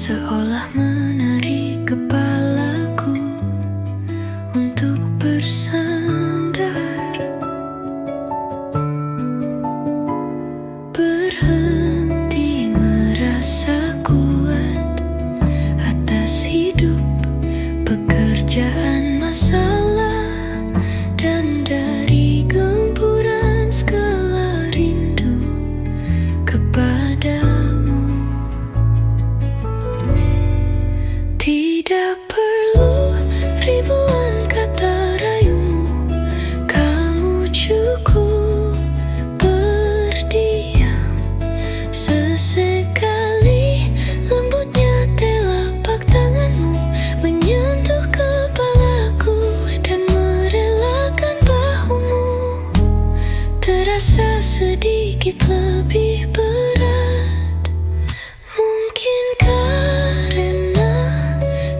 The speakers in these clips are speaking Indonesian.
seolah menarik kepalaku untuk bersandar, berhenti merasa kuat atas hidup, pekerjaan, masalah, dan dari gempuran segala rindu kepadamu. Tidak perlu ribuan kata rayumu, kamu cukup berdiam. Sesekali lembutnya telapak tanganmu menyentuh kepalaku dan merelakan bahumu, terasa sedikit lebih berat. Mungkin karena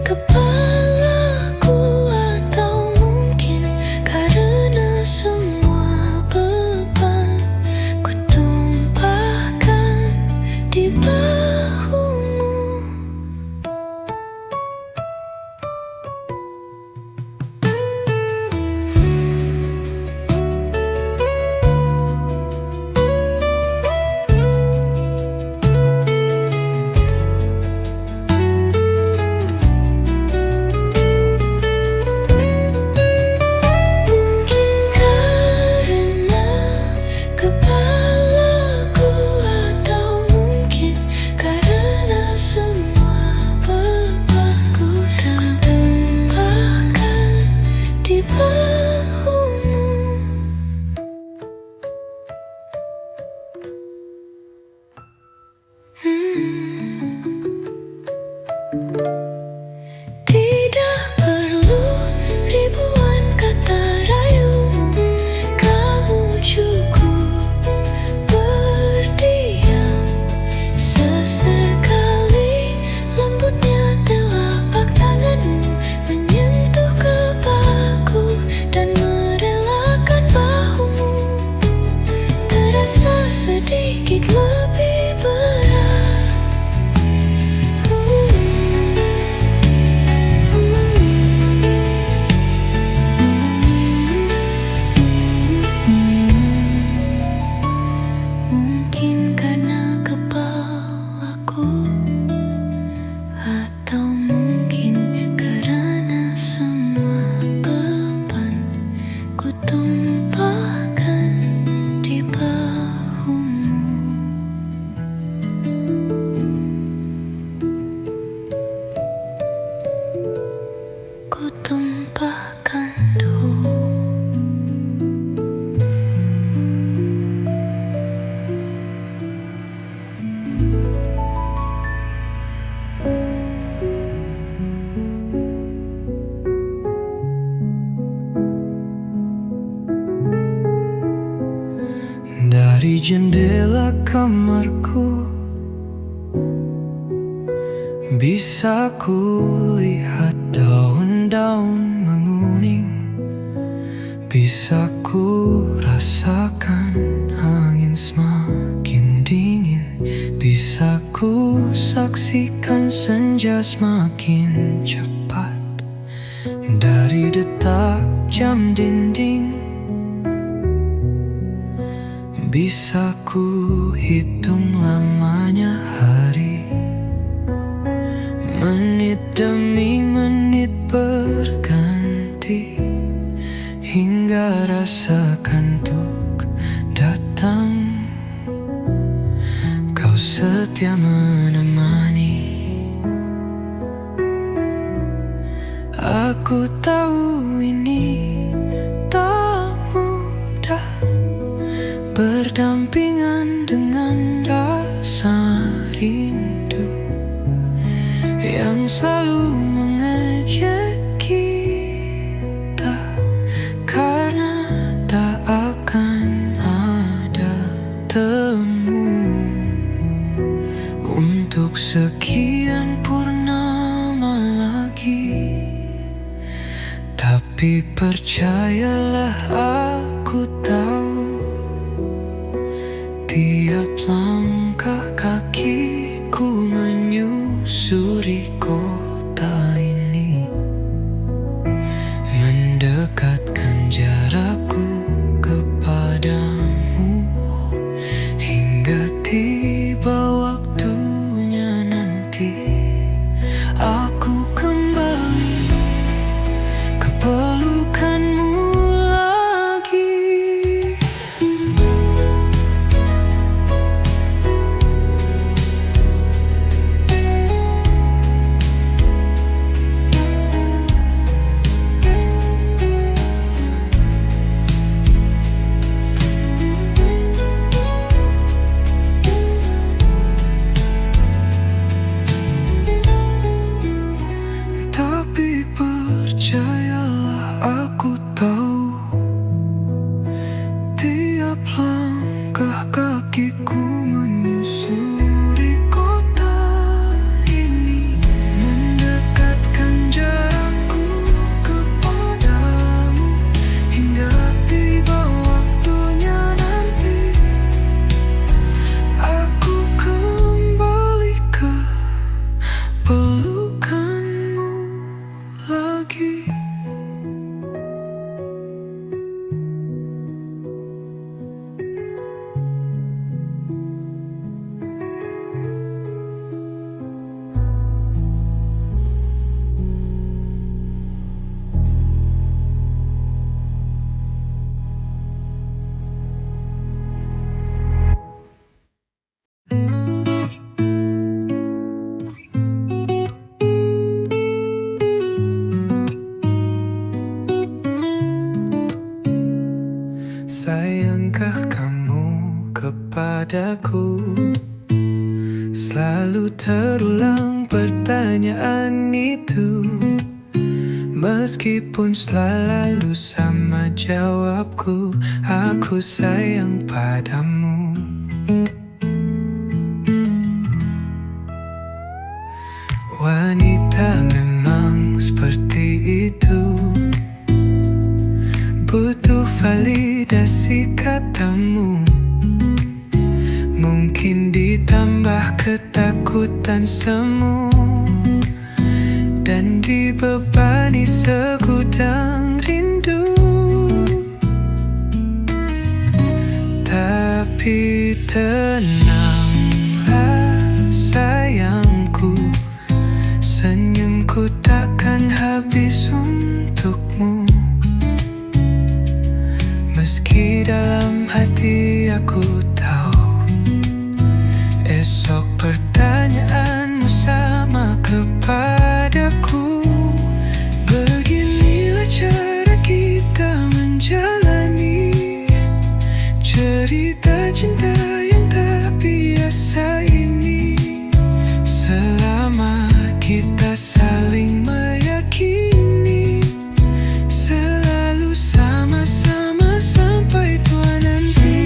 kepalaku, atau mungkin karena semua beban ku tumpahkan di bahumu. Tidak perlu ribuan kata rayumu, kamu cukup berdiam. Sesekali lembutnya telapak tanganmu menyentuh kepalaku dan merelakan bahumu, terasa sedikit lebih berat. Mungkin karena kepalaku, atau mungkin karena semua beban ku tumpahkan di bahumu. Ku tumpahkan dari jendela kamarku, bisa ku lihat daun-daun menguning, bisa ku rasakan angin semakin dingin, bisa ku saksikan senja semakin cepat dari detak jam dinding. Bisa ku hitung lamanya hari, menit demi menit berganti, hingga rasa kantuk datang. Kau setia menemani. Aku tahu ini tak mudah, berdampingan dengan rasa rindu yang selalu mengejek kita, karena tak akan ada temu untuk sekian purnama lagi. Tapi percayalah, aku tahu tiap langkah kakiku menyusuri Selalu terulang pertanyaan itu, meskipun selalu sama jawabku, aku sayang padamu. Wanita memang seperti itu, butuh validasi katamu. Mungkin ditambah ketakutan semu, dan dibebani segudang rindu. Tapi tenanglah sayangku, senyumku takkan habis untukmu. Meski dalam hati aku tahu, esok pertanyaanmu sama kepadaku. Beginilah cara kita menjalani cerita cinta yang tak biasa ini. Selama kita saling meyakini, selalu sama-sama sampai tua nanti.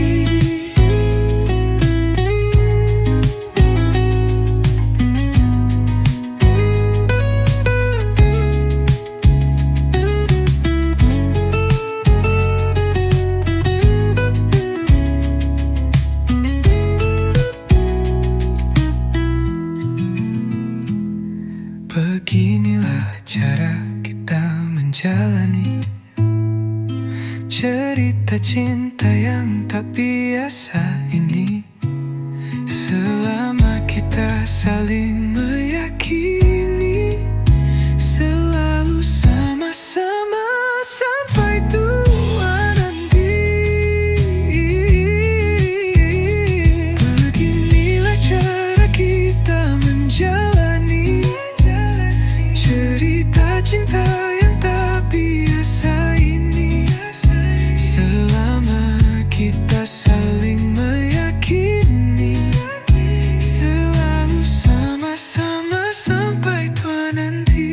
Beginilah cara kita menjalani cerita cinta yang tak biasa ini. Selama kita saling meyakini, selalu sama-sama sampai tua nanti. Beginilah cara kita menjalani cerita cinta yang tak biasa ini. Selama kita saling meyakini, selalu sama-sama sampai tua nanti.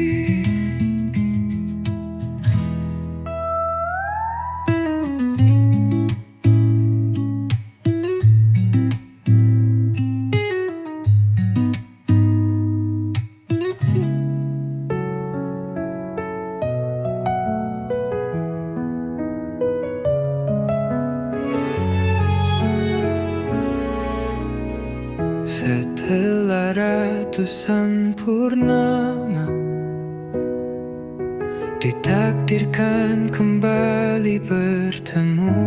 Setelah ratusan purnama, ditakdirkan kembali bertemu.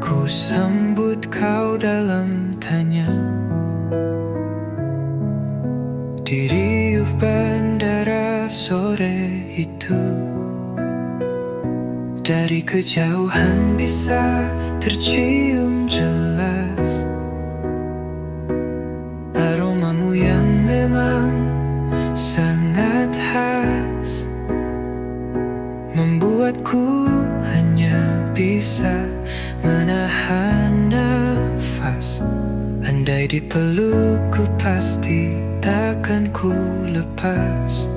Ku sambut kau dalam tanya, di riuh bandara sore itu. Dari kejauhan bisa tercium jelas aromamu yang memang sangat khas, membuatku hanya bisa menahan nafas. Andai dipelukku pasti takkan ku lepas.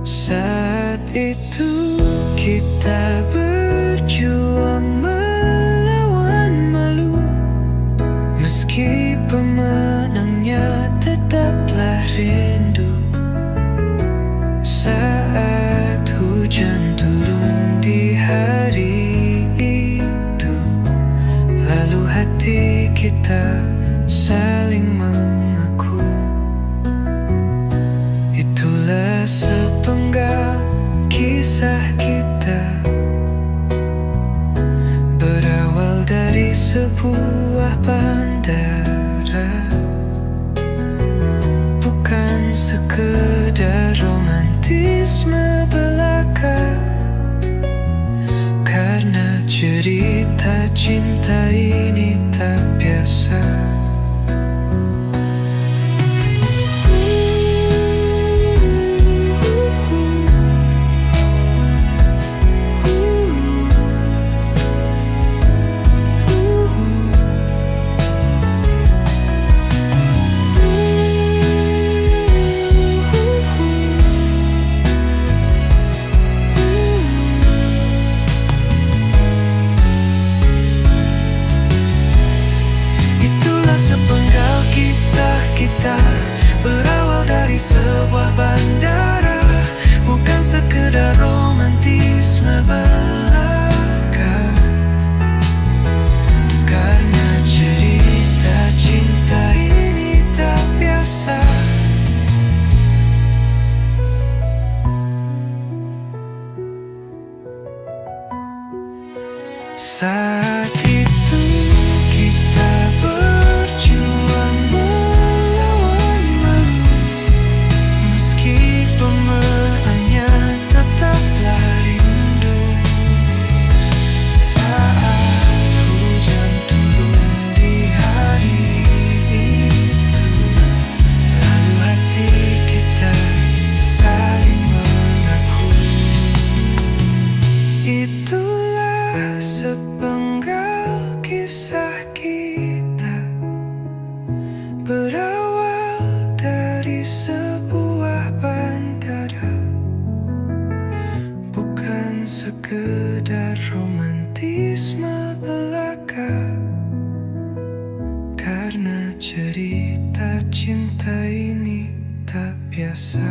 Saat itu kita berjuang melawan malu, meski pemenangnya tetaplah rindu. Saat hujan turun di hari itu, lalu hati kita saling mengaku. Itulah sepenggal kisah kita, berawal dari sebuah bandara. Bukan sekedar romantisme belaka, karena cerita cinta ini tak biasa. kita berawal dari sebuah bandara, bukan sekedar romantisme belaka. Karena cerita cinta ini tak biasa. Saat itu kita berjuang melawan malu, meski pemerannya tetaplah rindu. Saat hujan turun di hari itu, lalu hati kita saling mengaku. Itulah sepenggal kisah kita, berawal dari sebuah bandara, bukan sekedar romantisme belaka. Karena cerita cinta ini tak biasa.